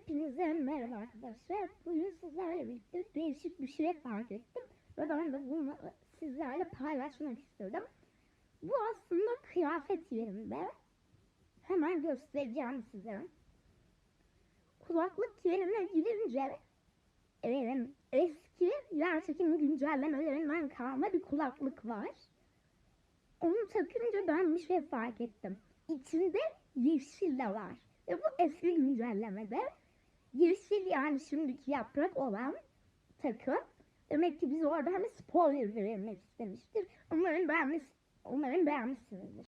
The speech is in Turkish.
Hepinize merhaba arkadaşlar. Bugün sizlerle birlikte değişik bir şey fark ettim ve ben de bunu sizlerle paylaşmak istedim. Bu aslında kıyafet yerinde. Hemen göstereceğim size. Kulaklık yerine girince eski gerçekten güncellemelerinden kalma bir kulaklık var. Onu takınca ben bir şey fark ettim. İçinde yeşil de var. Ve bu eski güncellemede yeşil, yani şimdiki yaprak olan takı. Demek ki biz orada hani spoiler vermek istemiştir. Umarım beğenmişsinizdir.